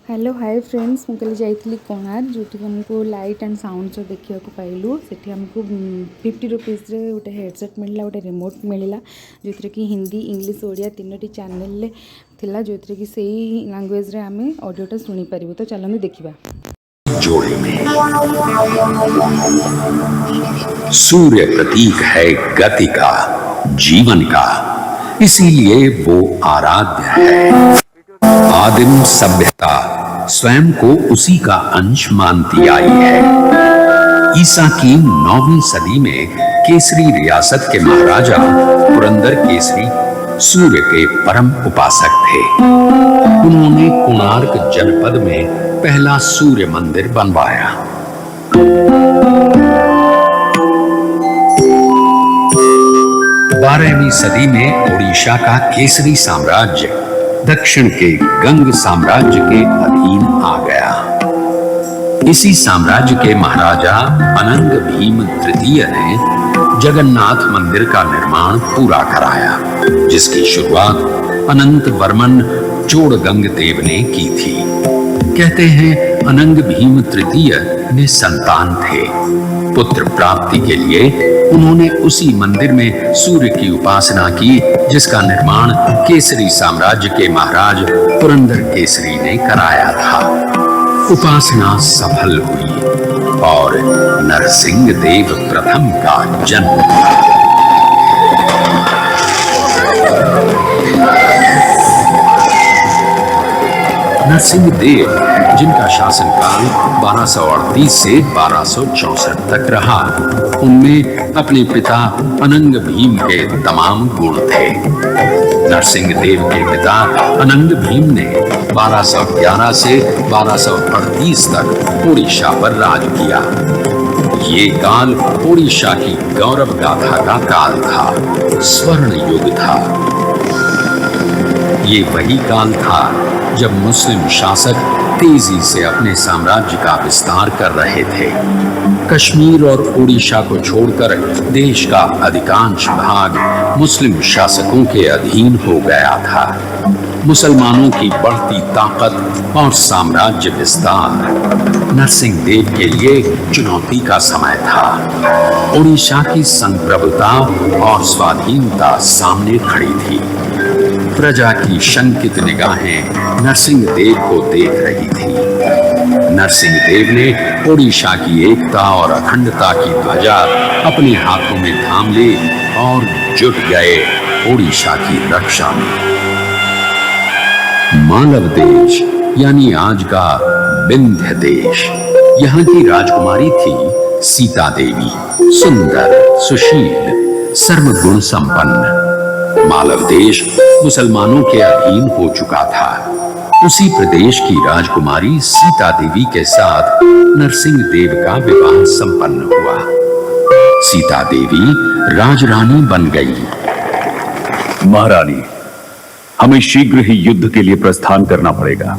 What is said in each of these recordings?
Hello hi friends मुझे जाइली कोणार्क जो आमको लाइट एंड साउंड शो देखा पाइलु से आमको 50 रुपीज़ गोटे हेडसेट मिलला गोटे रिमोट मिलला जो थी कि हिंदी इंग्लिश ओडिया तीनोटी चैनल थिला जो थी कि सही लैंग्वेज रे आमे ऑडियोटा सुनी पारिबु। तो चलନ୍ତୁ देखिबा। जोड़े में सूर्य प्रतीक है गति का, जीवन का, इसीलिए वो आराध्य है। आदिम सभ्यता स्वयं को उसी का अंश मानती आई है। ईसा की 9वीं सदी में केसरी रियासत के महाराजा पुरंदर केसरी सूर्य के परम उपासक थे। उन्होंने कोणार्क जनपद में पहला सूर्य मंदिर बनवाया। 12वीं सदी में ओडिशा का केसरी साम्राज्य दक्षिण के गंग साम्राज्य के अधीन आ गया। इसी साम्राज्य के महाराजा अनंग भीम तृतीय ने जगन्नाथ मंदिर का निर्माण पूरा कराया, जिसकी शुरुआत अनंत वर्मन चोड़गंग देव ने की थी। कहते हैं अनंग भीम तृतीय में संतान थे। पुत्र प्राप्ति के लिए उन्होंने उसी मंदिर में सूर्य की उपासना की, जिसका निर्माण केसरी साम्राज्य के महाराज पुरंदर केसरी ने कराया था। उपासना सफल हुई और नरसिंह देव प्रथम का जन्म हुआ। नरसिंह देव, जिनका शासनकाल 1238 से 1264 तक रहा, उनमें अपने पिता अनंग भीम के तमाम गुण थे। नरसिंह देव के पिता अनंग भीम ने 1211 से 1238 तक उड़ीसा पर राज किया। ये काल उड़ीसा की गौरव गाथा का काल था, स्वर्ण युग था। ये वही काल था जब मुस्लिम शासक तेजी से अपने साम्राज्य का विस्तार कर रहे थे। कश्मीर और ओडिशा को छोड़कर देश का अधिकांश भाग मुस्लिम शासकों के अधीन हो गया था। मुसलमानों की बढ़ती ताकत और साम्राज्य विस्तार नरसिंह देव के लिए चुनौती का समय था। ओडिशा की संप्रभुता और स्वाधीनता सामने खड़ी थी। प्रजा की शंकित निगाहें नरसिंह देव को देख रही थी। नरसिंह देव ने ओडिशा की एकता और अखंडता की ध्वजा अपने हाथों में थाम ली और जुट गए ओडिशा की रक्षा में। मालव देश यानी आज का विंध्य देश, यहाँ की राजकुमारी थी सीता देवी, सुंदर, सुशील, सर्वगुण संपन्न। मालव देश मुसलमानों के अधीन हो चुका था। उसी प्रदेश की राजकुमारी सीता देवी के साथ नरसिंह देव का विवाह संपन्न हुआ। सीता देवी राजरानी बन गई। महारानी, हमें शीघ्र ही युद्ध के लिए प्रस्थान करना पड़ेगा।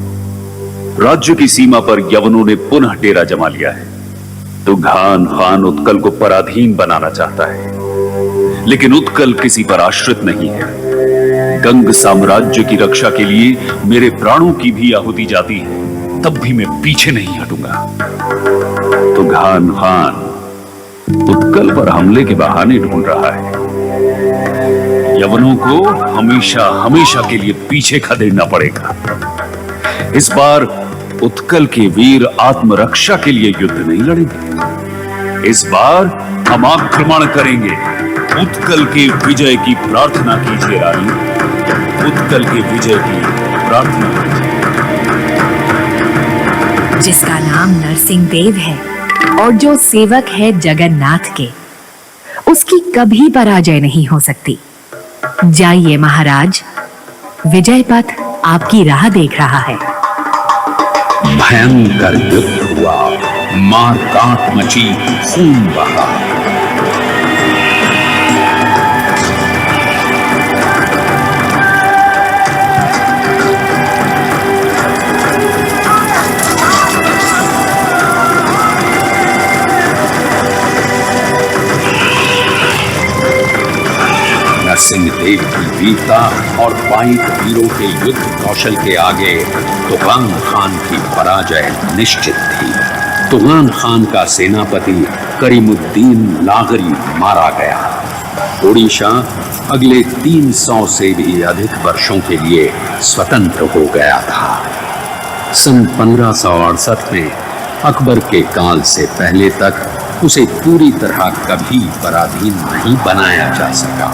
राज्य की सीमा पर यवनों ने पुनः डेरा जमा लिया है। तो घान खान उत्कल को पराधीन बनाना चाहता है, लेकिन उत्कल किसी पर आश्रित नहीं है। गंग साम्राज्य की रक्षा के लिए मेरे प्राणों की भी आहुति जाती है, तब भी मैं पीछे नहीं हटूंगा। तो घान खान उत्कल पर हमले के बहाने ढूंढ रहा है। यवनों को हमेशा हमेशा के लिए पीछे खदेड़ना पड़ेगा। इस बार उत्कल के वीर आत्मरक्षा के लिए युद्ध नहीं लड़ेंगे। इस बार हम आक्रमण करेंगे। उत्कल के विजय की प्रार्थना कीजिए रानी, उत्कल के विजय की प्रार्थना कीजिए। जिसका नाम नरसिंह देव है और जो सेवक है जगन्नाथ के, उसकी कभी पराजय नहीं हो सकती। जाइए महाराज, विजय पथ आपकी राह देख रहा है। भयंकर युद्ध हुआ, मार काट मची, खून बहा। नरसिंह देव की वीरता और बाइक वीरों के युद्ध कौशल के आगे तुगान खान की पराजय निश्चित थी। तुगान खान का सेनापति करीमुद्दीन लागरी मारा गया। ओडिशा अगले 300 से भी अधिक वर्षों के लिए स्वतंत्र हो गया था। सन 1568 में अकबर के काल से पहले तक उसे पूरी तरह कभी पराधीन नहीं बनाया जा सका।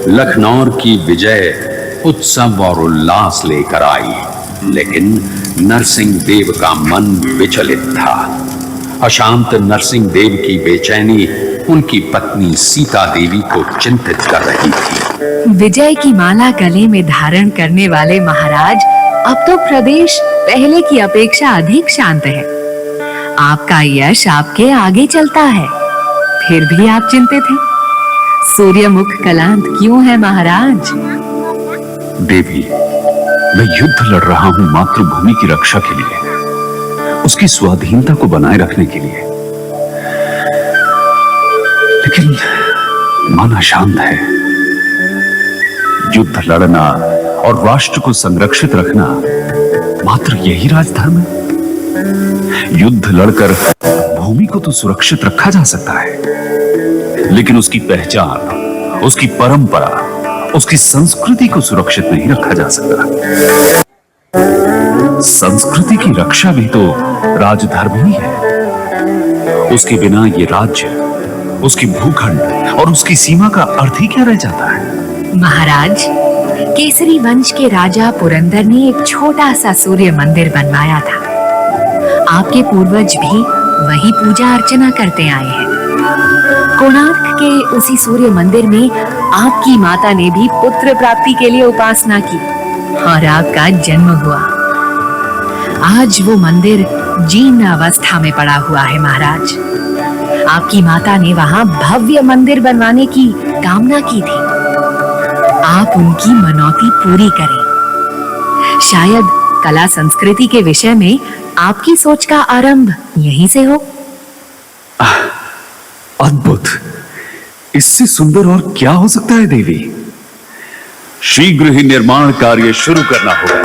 लखनऊ की विजय उत्सव और उल्लास लेकर आई, लेकिन नरसिंह देव का मन विचलित था। अशांत नरसिंह देव की बेचैनी उनकी पत्नी सीता देवी को चिंतित कर रही थी। विजय की माला गले में धारण करने वाले महाराज, अब तो प्रदेश पहले की अपेक्षा अधिक शांत है। आपका यश आपके आगे चलता है, फिर भी आप चिंतित हैं। सूर्यमुख कलांत क्यों है महाराज? देवी, मैं युद्ध लड़ रहा हूं मातृभूमि की रक्षा के लिए, उसकी स्वाधीनता को बनाए रखने के लिए, लेकिन मन अशांत है। युद्ध लड़ना और राष्ट्र को संरक्षित रखना मात्र यही राजधर्म है। युद्ध लड़कर भूमि को तो सुरक्षित रखा जा सकता है, लेकिन उसकी पहचान, उसकी परंपरा, उसकी संस्कृति को सुरक्षित नहीं रखा जा सकता। संस्कृति की रक्षा भी तो राजधर्म ही है। उसके बिना ये राज्य, उसकी भूखंड और उसकी सीमा का अर्थ ही क्या रह जाता है? महाराज, केसरी वंश के राजा पुरंदर ने एक छोटा सा सूर्य मंदिर बनवाया था। आपके पूर्वज भी वही पूजा अर्चना करते आए हैं। कोणार्क के उसी सूर्य मंदिर में आपकी माता ने भी पुत्र प्राप्ति के लिए उपासना की और आपका जन्म हुआ। आज वो मंदिर जीर्ण अवस्था में पड़ा हुआ है महाराज। आपकी माता ने वहां भव्य मंदिर बनवाने की कामना की थी। आप उनकी मनौती पूरी करें। शायद कला संस्कृति के विषय में आपकी सोच का आरंभ यहीं से हो। अद्भुत! इससे सुंदर और क्या हो सकता है देवी? शीघ्र ही निर्माण कार्य शुरू करना होगा।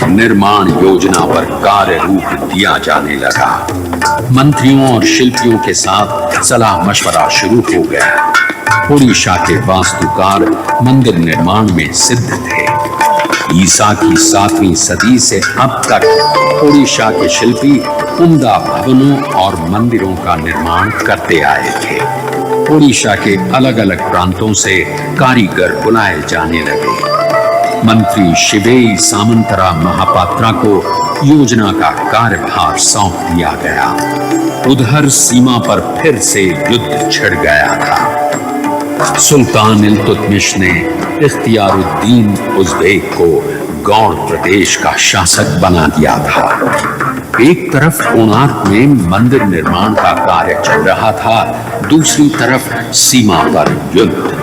निर्माण योजना पर कार्य रूप दिया जाने लगा। मंत्रियों और शिल्पियों के साथ सलाह मशवरा शुरू हो गया। ओडिशा के वास्तुकार मंदिर निर्माण में सिद्ध थे। ईसा की 7वीं सदी से अब तक ओडिशा के शिल्पी उम्दा भवनों और मंदिरों का निर्माण करते आए थे। ओडिशा के अलग अलग प्रांतों से कारीगर बुलाए जाने लगे। मंत्री शिवेई सामंतरा महापात्रा को योजना का कार्यभार सौंप दिया गया। उधर सीमा पर फिर से युद्ध छिड़ गया था। सुल्तान इल्तुतमिश ने इख्तियारुद्दीन उज़्बेक को गौड़ प्रदेश का शासक बना दिया था। एक तरफ कोणार्क में मंदिर निर्माण का कार्य चल रहा था, दूसरी तरफ सीमा पर युद्ध।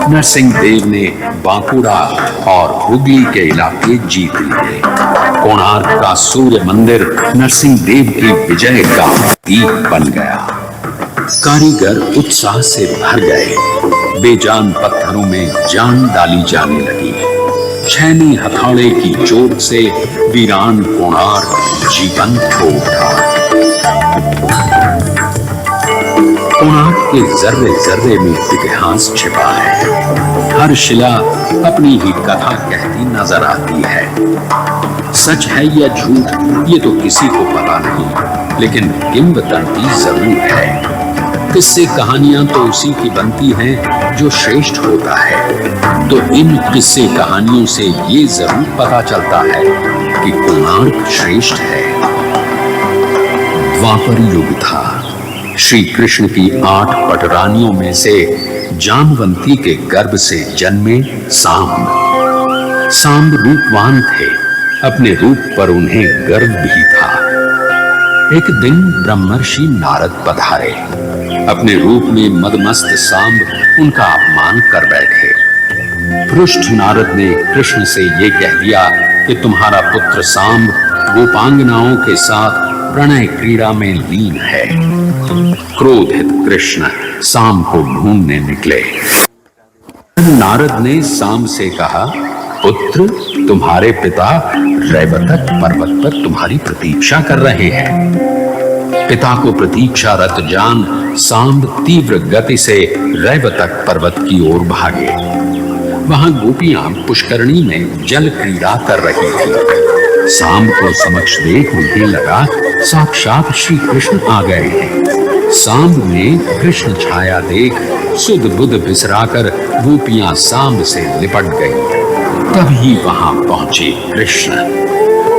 नरसिंह देव ने बांकुड़ा और हुगली के इलाके जीत लिए। कोणार्क का सूर्य मंदिर नरसिंह देव की विजय का प्रतीक बन गया। कारीगर उत्साह से भर गए। बेजान पत्थरों में जान डाली जाने लगी। छैनी हथौड़े की चोट से वीरान कोणार्क जीवंत हो उठा। कोणार्क के जर्रे जर्रे में इतिहास छिपा है। हर शिला अपनी ही कथा कहती नजर आती है। सच है या झूठ ये तो किसी को पता नहीं, लेकिन किंवदंती जरूर है। किस्से कहानियां तो उसी की बनती हैं जो श्रेष्ठ होता है। तो इन किस्से कहानियों से ये जरूर पता चलता है कि कोणार्क श्रेष्ठ है। द्वापर युग था। श्री कृष्ण की 8 पटरानियों में से जामवंती के गर्भ से जन्मे सांब। सांब रूपवान थे, अपने रूप पर उन्हें गर्व भी था। एक दिन ब्रह्मर्षि नारद पधारे। अपने रूप में मदमस्त सांब उनका अपमान कर बैठे। पृष्ठ नारद ने कृष्ण से ये कह दिया कि तुम्हारा पुत्र सांब गोपांगनाओं के साथ प्रणय क्रीड़ा में लीन है। क्रोधित कृष्ण सांब को ढूंढने निकले। नारद ने सांब से कहा, पुत्र, तुम्हारे पिता रैवतक पर्वत पर तुम्हारी प्रतीक्षा कर रहे हैं। पिता को प्रतीक्षारत जान सांब तीव्र गति से रैवतक पर्वत की ओर भागे। वहां गोपियां पुष्करणी में जल क्रीड़ा कर रही थी। सांब को समक्ष देख उन्हें लगा साक्षात श्री कृष्ण आ गए हैं। सांब ने कृष्ण छाया देख सुध बुध बिसराकर गोपियां सांब से लिपट गईं। तभी वहां पहुंचे कृष्ण।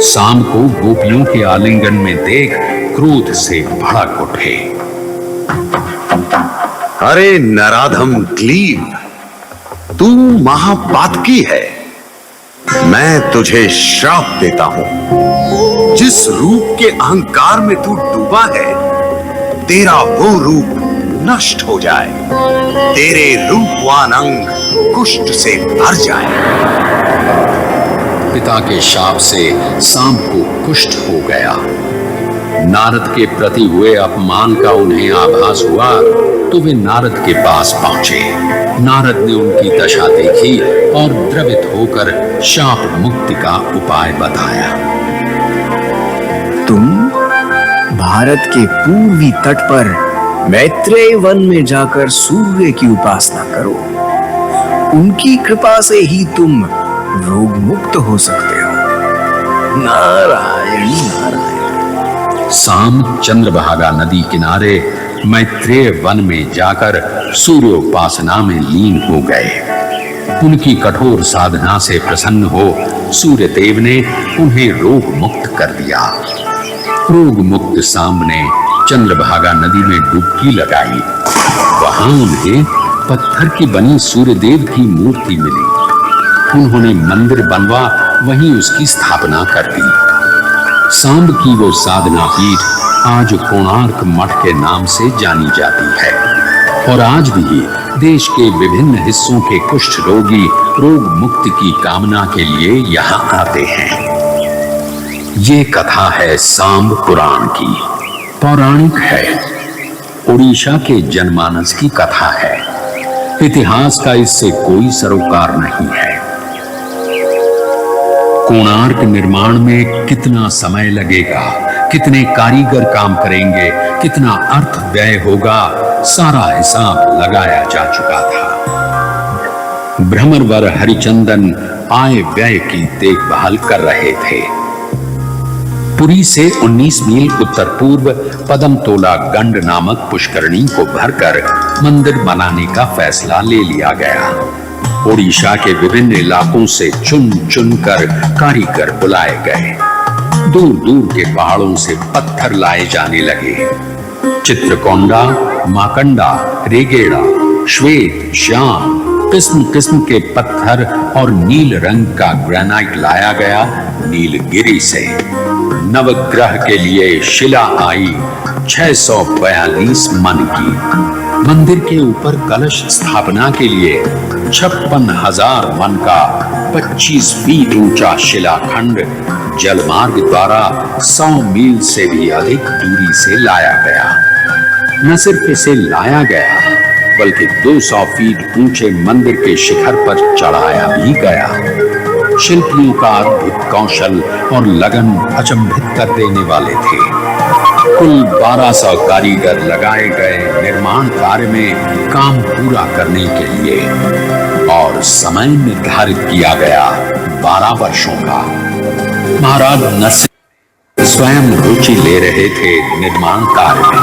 सांब को गोपियों के आलिंगन में देख क्रोध से भड़क उठे। अरे नराधम ग्लीब, तू महापातकी है। मैं तुझे श्राप देता हूं। जिस रूप के अहंकार में तू डूबा है, तेरा वो रूप नष्ट हो जाए, तेरे रूपवान अंग कुष्ठ से भर जाए। पिता के शाप से सांब को कुष्ठ हो गया। नारद के प्रति हुए अपमान का उन्हें आभास हुआ तो वे नारद के पास पहुंचे। नारद ने उनकी दशा देखी और द्रवित होकर शाप मुक्ति का उपाय बताया। तुम भारत के पूर्वी तट पर मैत्रेय वन में जाकर सूर्य की उपासना करो। उनकी कृपा से ही तुम रोग मुक्त हो सकते हो। नारायण नारायण। सांब चंद्रभागा नदी किनारे मैत्रेय वन में जाकर सूर्योपासना में लीन हो गए। उनकी कठोर साधना से प्रसन्न हो सूर्य देव ने उन्हें रोग मुक्त कर दिया। रोग मुक्त सांब ने चंद्रभागा नदी में डुबकी लगाई। वहां उन्हें पत्थर की बनी सूर्यदेव की मूर्ति मिली। उन्होंने मंदिर बनवा वहीं उसकी स्थापना कर दी। सांब की वो साधना पीठ आज कोणार्क मठ के नाम से जानी जाती है और आज भी देश के विभिन्न हिस्सों के कुष्ठ रोगी रोग मुक्ति की कामना के लिए यहाँ आते हैं। ये कथा है सांब पुराण की, पौराणिक है। उड़ीसा के जनमानस की कथा है। इतिहास का इससे कोई सरोकार नहीं है। कोणार्क निर्माण में कितना समय लगेगा, कितने कारीगर काम करेंगे, कितना अर्थ व्यय होगा, सारा हिसाब लगाया जा चुका था। भ्रमरवर हरिचंदन आय व्यय की देखभाल कर रहे थे। पुरी से 19 मील उत्तर पूर्व पदमतोला गंड नामक पुष्करणी को भरकर मंदिर बनाने का फैसला ले लिया गया। ओडिशा के विभिन्न इलाकों से चुन चुन कर कारीगर बुलाए गए। दूर दूर के पहाड़ों से पत्थर लाए जाने लगे। चित्रकोंडा, माकंडा, रेगेड़ा, श्वेत, श्याम, किस्म किस्म के पत्थर और नील रंग का ग्रेनाइट लाया गया नीलगिरी से। नवग्रह के लिए शिला आई 642 मन की। मंदिर के ऊपर कलश स्थापना के लिए 56,000 मन का 25 फीट ऊंचा शिलाखंड जलमार्ग द्वारा 100 मील से भी अधिक दूरी से लाया गया। न सिर्फ इसे लाया गया बल्कि 200 फीट ऊंचे मंदिर के शिखर पर चढ़ाया भी गया। शिल्पियों का अद्भुत कौशल और लगन अचंभित कर देने वाले थे। कुल 1200 कारीगर लगाए गए निर्माण कार्य में काम पूरा करने के लिए और समय निर्धारित किया गया 12 वर्षों का। महाराज नरसिंह स्वयं रुचि ले रहे थे निर्माण कार्य में।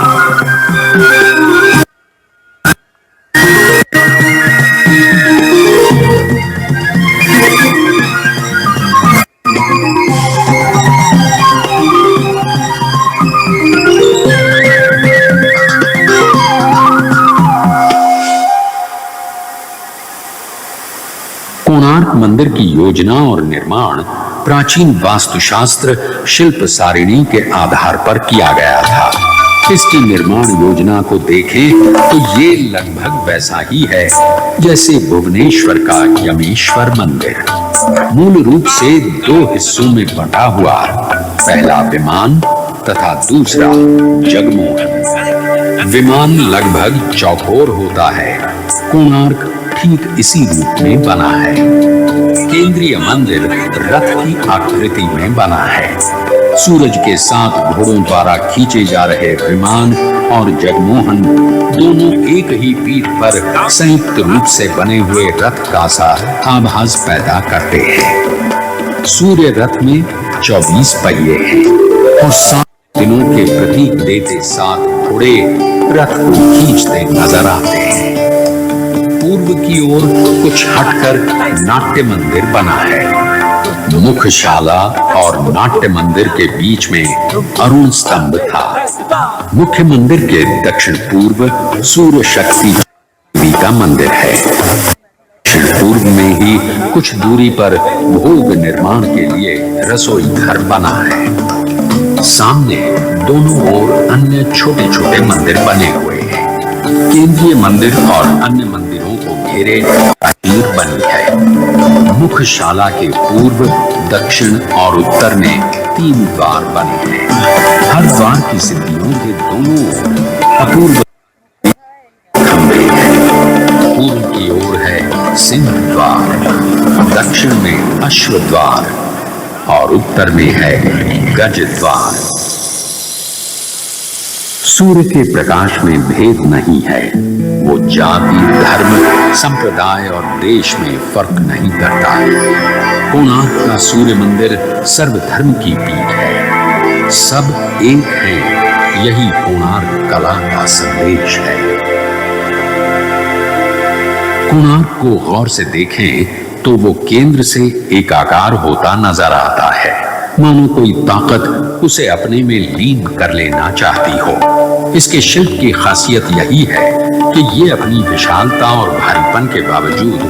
मंदिर की योजना और निर्माण प्राचीन वास्तुशास्त्र शिल्प सारिणी के आधार पर किया गया था। इसकी निर्माण योजना को देखें तो ये लगभग वैसा ही है जैसे भुवनेश्वर का यमेश्वर मंदिर। मूल रूप से 2 हिस्सों में बंटा हुआ, पहला विमान तथा दूसरा जगमोहन। विमान लगभग चौकोर होता है, कोणार्क ठीक इसी रूप में बना है। केंद्रीय मंदिर रथ की आकृति में बना है। सूरज के 7 घोड़ों द्वारा खींचे जा रहे विमान और जगमोहन दोनों एक ही पीठ पर संयुक्त रूप से बने हुए रथ का सा आभास पैदा करते हैं। सूर्य रथ में 24 पहिए हैं और 7 दिनों के प्रतीक देते 7 घोड़े रथ को खींचते नजर आते हैं। पूर्व की ओर कुछ हटकर नाट्य मंदिर बना है। मुख्यशाला और नाट्य मंदिर के बीच में अरुण स्तंभ था। मुख्य मंदिर के दक्षिण पूर्व सूर्य शक्ति देवी का मंदिर है। दक्षिण पूर्व में ही कुछ दूरी पर भोग निर्माण के लिए रसोई घर बना है। सामने दोनों ओर अन्य छोटे छोटे मंदिर बने हुए हैं। केंद्रीय मंदिर और अन्य मंदिरों को घेरे प्राचीर बनी है। मुख्यशाला के पूर्व, दक्षिण और उत्तर में 3 द्वार बने हैं। हर द्वार की सीढ़ियों के दोनों ओर अपूर्व खंभे हैं। पूर्व की ओर है सिंह द्वार, दक्षिण में अश्व द्वार और उत्तर में है गज द्वार। सूर्य के प्रकाश में भेद नहीं है। वो जाति, धर्म, संप्रदाय और देश में फर्क नहीं करता। कोणार्क का सूर्य मंदिर सर्वधर्म की पीठ है। सब एक हैं, यही कोणार्क कला का संदेश है। कोणार्क को गौर से देखें तो वो केंद्र से एकाकार होता नजर आता है, मानो कोई ताकत उसे अपने में लीन कर लेना चाहती हो। इसके शिल्प की खासियत यही है कि ये अपनी विशालता और भारीपन के बावजूद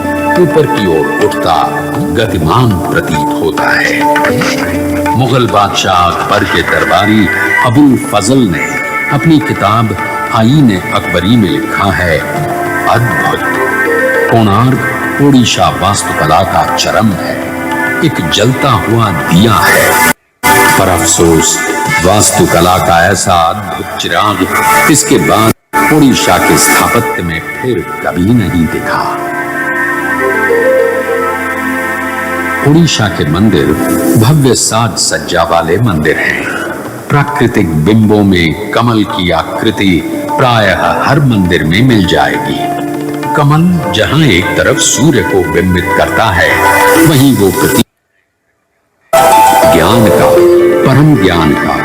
ऊपर की ओर उठता गतिमान प्रतीत होता है। मुगल बादशाह अकबर के दरबारी अबुल फजल ने अपनी किताब आईन अकबरी में लिखा है, अद्भुत कोणार्क ओडिशा वास्तुकला का चरम है, एक जलता हुआ दिया है। पर अफसोस वास्तुकला का ऐसा अद्भुत चिराग इसके बाद ओडिशा के स्थापत्य में फिर कभी नहीं दिखा। ओडिशा के मंदिर भव्य साज सज्जा वाले मंदिर हैं। प्राकृतिक बिंबों में कमल की आकृति प्रायः हर मंदिर में मिल जाएगी। कमल जहां एक तरफ सूर्य को बिंबित करता है, वहीं वो प्रतीक ज्ञान का, परम ज्ञान का,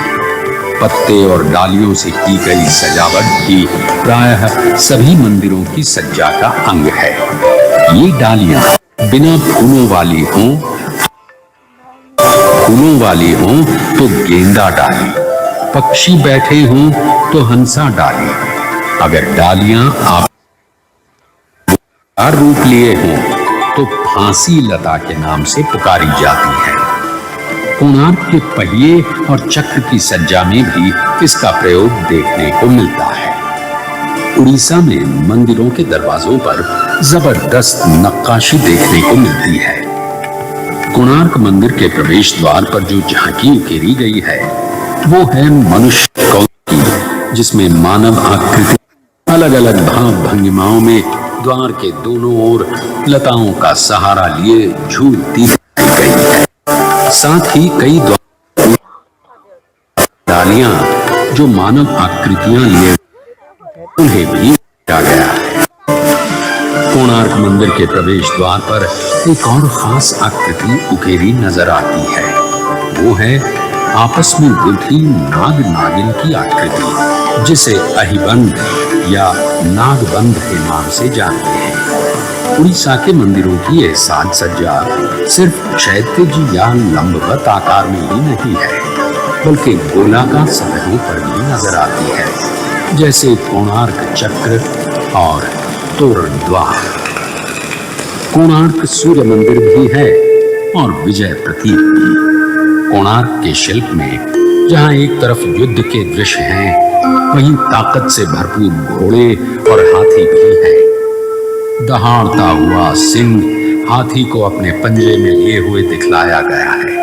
पत्ते और डालियों से की गई सजावट भी प्रायः सभी मंदिरों की सज्जा का अंग है। ये डालियां बिना फूलों वाली हों तो गेंदा डाली, पक्षी बैठे हों तो हंसा डाली। अगर डालियां आप रूप लिए हों तो फांसी लता के नाम से पुकारी जाती है। कोणार्क के पहिए और चक्र की सज्जा में भी इसका प्रयोग देखने को मिलता है। उड़ीसा में मंदिरों के दरवाजों पर जबरदस्त नक्काशी देखने को मिलती है। कोणार्क मंदिर के प्रवेश द्वार पर जो झांकी उकेरी गई है वो है मनुष्य कौल की, जिसमें मानव आकृति अलग अलग भाव भंगिमाओं में द्वार के दोनों ओर लताओं का सहारा लिए झूलती दिखाई गई है। साथ ही कई डालियां जो मानव आकृतियां लिए उन्हें भी किया गया है। कोणार्क मंदिर के प्रवेश द्वार पर एक और खास आकृति उकेरी नजर आती है। वो है आपस में बुद्धि नाग नागिन की आकृति, जिसे अहिबंध या नागबंध के नाम से जानते हैं। उड़ीसा के मंदिरों की यह साज सज्जा सिर्फ क्षैतिज या लंबवत आकार में ही नहीं है, बल्कि गोलाकार सतहों पर भी नजर आती है, जैसे कोणार्क चक्र और तोरण द्वार। कोणार्क सूर्य मंदिर भी है और विजय प्रतीक भी। कोणार्क के शिल्प में जहां एक तरफ युद्ध के दृश्य हैं, वहीं ताकत से भरपूर घोड़े और हाथी भी हैं। दहाड़ता हुआ सिंह हाथी को अपने पंजे में लिए हुए दिखलाया गया है।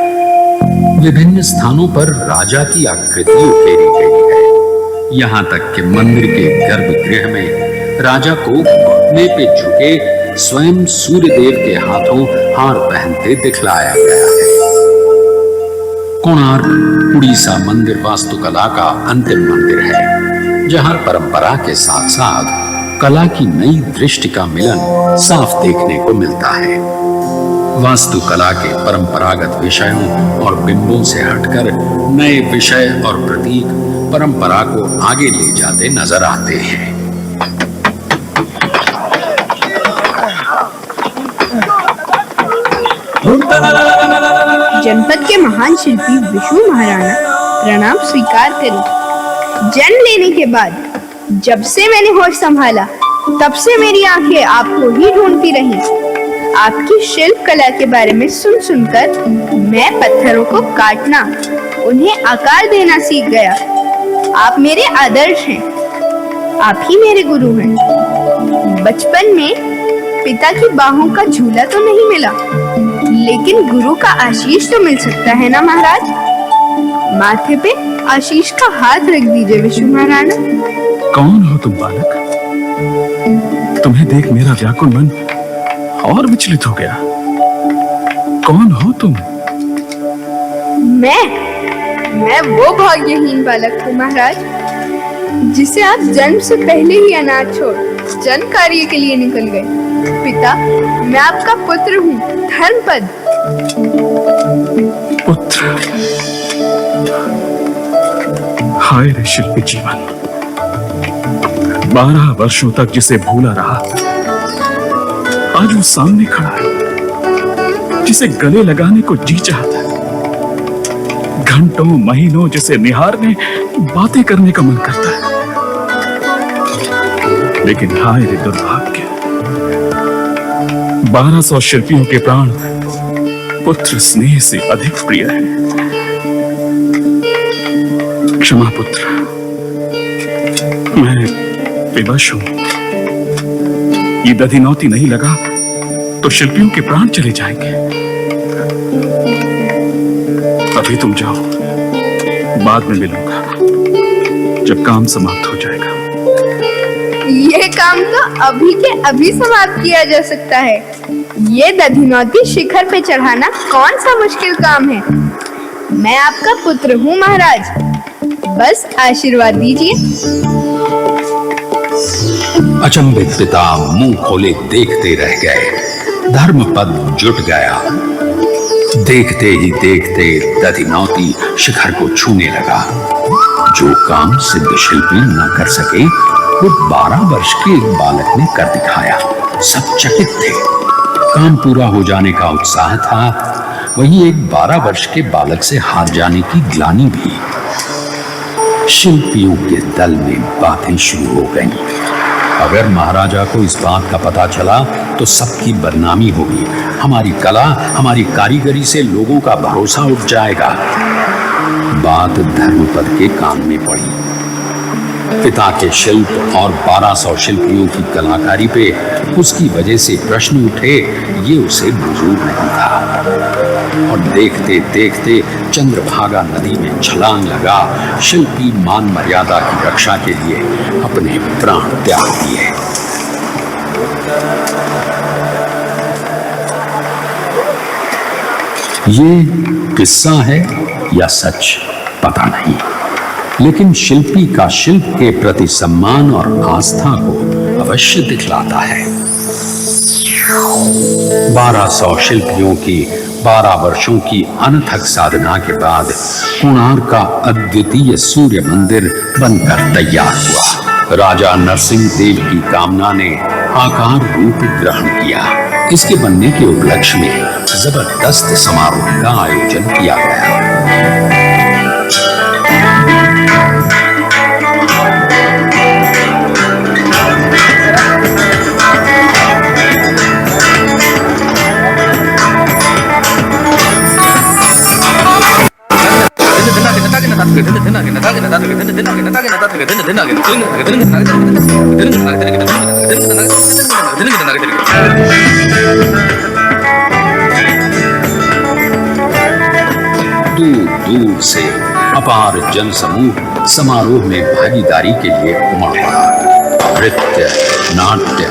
विभिन्न स्थानों पर राजा की आकृति उकेरी गई है। यहाँ तक कि मंदिर के गर्भगृह में राजा को घुटने पे झुके स्वयं सूर्यदेव के हाथों हार पहनते दिखलाया गया है। कोणार्क उड़ीसा मंदिर वास्तुकला का अंतिम मंदिर है, जहां परंपरा के साथ साथ कला की नई दृष्टि का मिलन साफ देखने को मिलता है। वास्तुकला के परंपरागत विषयों और बिंबों से हटकर नए विषय और प्रतीक परंपरा को आगे ले जाते नजर आते हैं। जनपद के महान शिल्पी विष्णु महाराणा, प्रणाम स्वीकार करें। जन्म लेने के बाद जब से मैंने होश संभाला, तब से मेरी आंखें आपको ही ढूंढती रही। आपकी शिल्प कला के बारे में सुन सुनकर मैं पत्थरों को काटना, उन्हें आकार देना सीख गया। आप मेरे आदर्श हैं, आप ही मेरे गुरु हैं। बचपन में पिता की बाहों का झूला तो नहीं मिला, लेकिन गुरु का आशीष तो मिल सकता है ना महाराज। माथे पे आशीष का हाथ रख दीजिए विष्णु महाराणा। कौन हो तुम बालक? तुम्हें देख मेरा व्याकुल मन और विचलित हो गया। कौन हो तुम? मैं वो भाग्यहीन बालक हूँ महाराज, जिसे आप जन्म से पहले ही अनाथ छोड़ जन कार्य के लिए निकल गए। पिता, मैं आपका पुत्र हूँ, धर्मपद। पुत्र? हाय रे शिल्पी जीवन, 12 वर्षों तक जिसे भूला रहा, आज वो सामने खड़ा है, जिसे गले लगाने को जी चाहता है। घंटों महीनों जिसे निहारने, बातें करने का मन करता है। लेकिन हाय रे दुर्भाग्य, 1200 शिल्पियों के प्राण पुत्र स्नेह से अधिक प्रिय है। क्षमा पुत्र, मैं विवश हूं। ये दधिनौती नहीं लगा तो शिल्पियों के प्राण चले जाएंगे। अभी तुम जाओ, बाद में मिलूंगा जब काम समाप्त हो जाएगा। ये काम तो अभी के अभी समाप्त किया जा सकता है। ये दधिनौती शिखर पे चढ़ाना कौन सा मुश्किल काम है। मैं आपका पुत्र हूँ महाराज, बस आशीर्वाद दीजिए। अचंभित पिता मुंह खोले देखते रह गए। धर्मपद जुट गया। देखते ही देखते दधिनौती शिखर को छूने लगा। जो काम सिद्ध शिल्पी न कर सके, वो 12 वर्ष के एक बालक ने कर दिखाया। सब चकित थे। काम पूरा हो जाने का उत्साह था, वहीं एक 12 वर्ष के बालक से हार जाने की ग्लानि भी। शिल्पियों के दल में बातें शुरू हो गईं। अगर महाराजा को इस बात का पता चला तो सबकी बदनामी होगी। हमारी कला, हमारी कारीगरी से लोगों का भरोसा उठ जाएगा। बात धर्मपद के कान में पड़ी। पिता के शिल्प और 1200 शिल्पियों की कलाकारी पे उसकी वजह से प्रश्न उठे, ये उसे मंजूर नहीं था। और देखते देखते चंद्रभागा नदी में छलांग लगा। शिल्पी मान मर्यादा की रक्षा के लिए अपने प्राण त्याग दिए। ये किस्सा है या सच पता नहीं, लेकिन शिल्पी का शिल्प के प्रति सम्मान और आस्था को अवश्य दिखलाता है। 1200 शिल्पियों की 12 वर्षों की अनथक साधना के बाद कोणार्क का अद्वितीय सूर्य मंदिर बनकर तैयार हुआ। राजा नरसिंह देव की कामना ने आकार रूप ग्रहण किया। इसके बनने के उपलक्ष्य में जबरदस्त समारोह का आयोजन किया गया। दूर दूर से अपार जनसमूह समारोह में भागीदारी के लिए उमड़ पड़ा। नृत्य, नाट्य,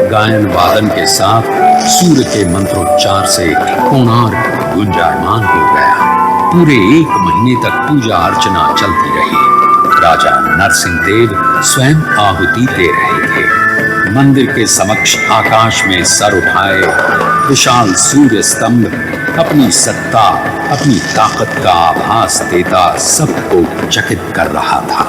गायन वादन के साथ सूर्य के मंत्रोच्चार से कोणार्क गुंजायमान हो गया। पूरे 1 महीने तक पूजा अर्चना चलती रही। राजा नरसिंह देव स्वयं आहुति दे रहे थे। मंदिर के समक्ष आकाश में सर उठाए विशाल सूर्य स्तंभ अपनी सत्ता, अपनी ताकत का आभास देता सबको चकित कर रहा था।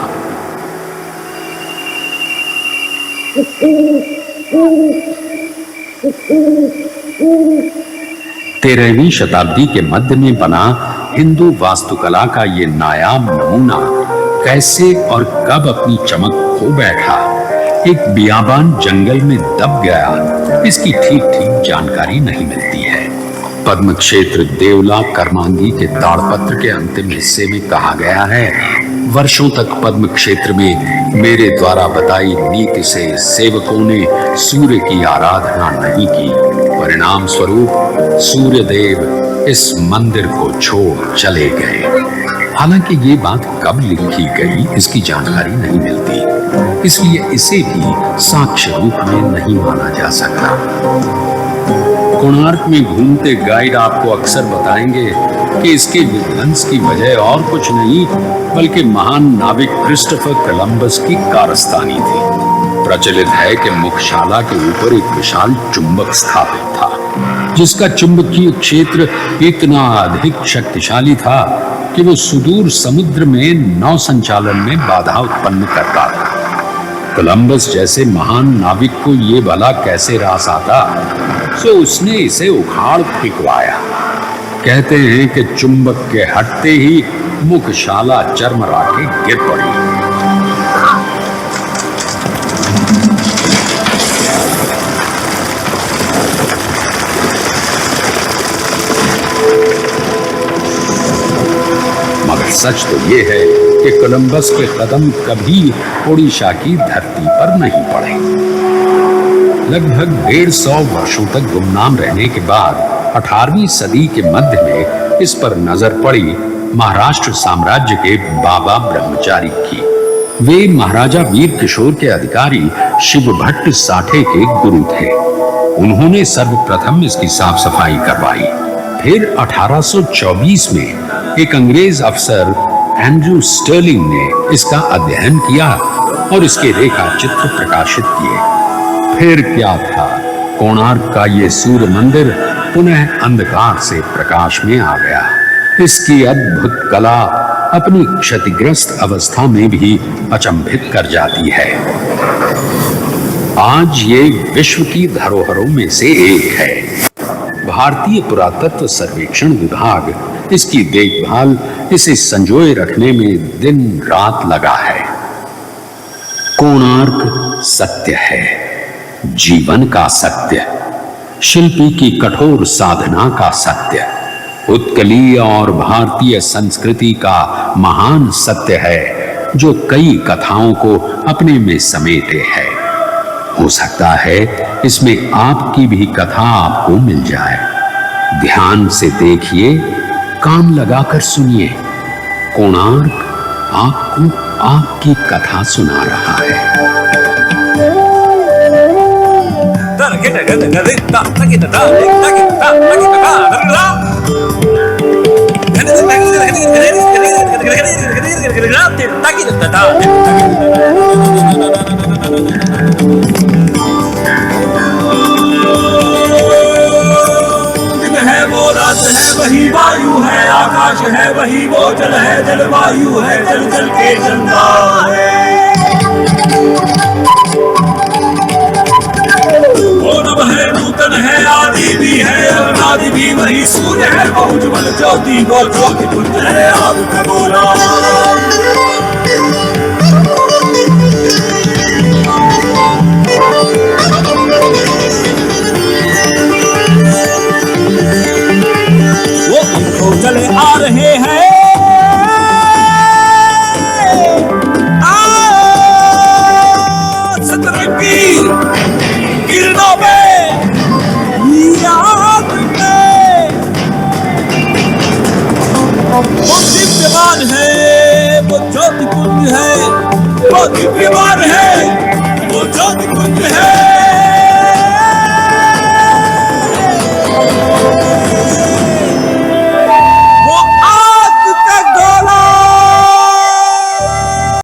13वीं शताब्दी के मध्य में बना हिंदू वास्तुकला का ये नायाब नमूना कैसे और कब अपनी चमक खो बैठा, एक बियाबान जंगल में दब गया, इसकी ठीक ठीक जानकारी नहीं मिलती है। पद्म क्षेत्र देवला कर्मांगी के ताड़पत्र के अंतिम हिस्से में कहा गया है, वर्षों तक पद्म क्षेत्र में मेरे द्वारा बताई नीति से सेवकों ने सूर्य की आराधना नहीं की। परिणाम स्वरूप सूर्य देव इस मंदिर को छोड़ चले गए। हालांकि ये बात कब लिखी गई इसकी जानकारी नहीं मिलती, इसलिए इसे भी साक्ष्य रूप में नहीं माना जा सकता। कोणार्क में घूमते गाइड आपको अक्सर बताएंगे कि इसके विध्वंस की वजह और कुछ नहीं बल्कि महान नाविक क्रिस्टोफर कोलंबस की कारस्तानी थी। प्रचलित है कि मुख्यशाला के ऊपर एक विशाल चुंबक स्थापित था, जिसका चुंबकीय क्षेत्र इतना अधिक शक्तिशाली था कि वो सुदूर समुद्र में नौ संचालन में बाधा उत्पन्न करता था। कोलंबस जैसे महान नाविक को ये भला कैसे रास आता, सो उसने इसे उखाड़ फेंकवाया। कहते हैं कि चुंबक के हटते ही मुख्यशाला चरमरा के गिर पड़ी। मगर सच तो ये है कि कोलंबस के कदम कभी ओडिशा की धरती पर नहीं पड़े। लगभग 150 वर्षों तक गुमनाम रहने के बाद 18वीं सदी के मध्य में इस पर नजर पड़ी महाराष्ट्र साम्राज्य के बाबा ब्रह्मचारी की। वे महाराजा वीर किशोर के अधिकारी शिव भट्ट साठे के गुरु थे। उन्होंने सर्वप्रथम इसकी साफ सफाई करवाई। फिर 1824 में एक अंग्रेज अफसर एंड्रू स्टर्लिंग ने इसका अध्ययन किया और इसके रेखा चित्र प्रकाशित किए। फिर क्या था, कोणार्क का ये सूर्य मंदिर पुनः अंधकार से प्रकाश में आ गया। इसकी अद्भुत कला अपनी क्षतिग्रस्त अवस्था में भी अचंभित कर जाती है। आज ये विश्व की धरोहरों में से एक है। भारतीय पुरातत्व सर्वेक्षण विभाग इसकी देखभाल, इसे संजोए रखने में दिन रात लगा है। कोणार्क सत्य है, जीवन का सत्य, शिल्पी की कठोर साधना का सत्य, उत्कलीय और भारतीय संस्कृति का महान सत्य है जो कई कथाओं को अपने में समेटे है। हो सकता है इसमें आपकी भी कथा आपको मिल जाए। ध्यान से देखिए, कान लगाकर सुनिए, कोणार्क आपको आपकी कथा सुना रहा है। है वो रात है वही वायु है, आकाश है वही वो जल है, जलवायु है जल जल के चंदा है। वो नव है नूतन है, आदि भी है अनादि भी वही सूर्य है, वो उज्ज्वल ज्योति वो ज्योति पुंज है, आग का गोला। वो चले आ रहे हैं वो दिव्यमान है, वो ज्योति कुंज है।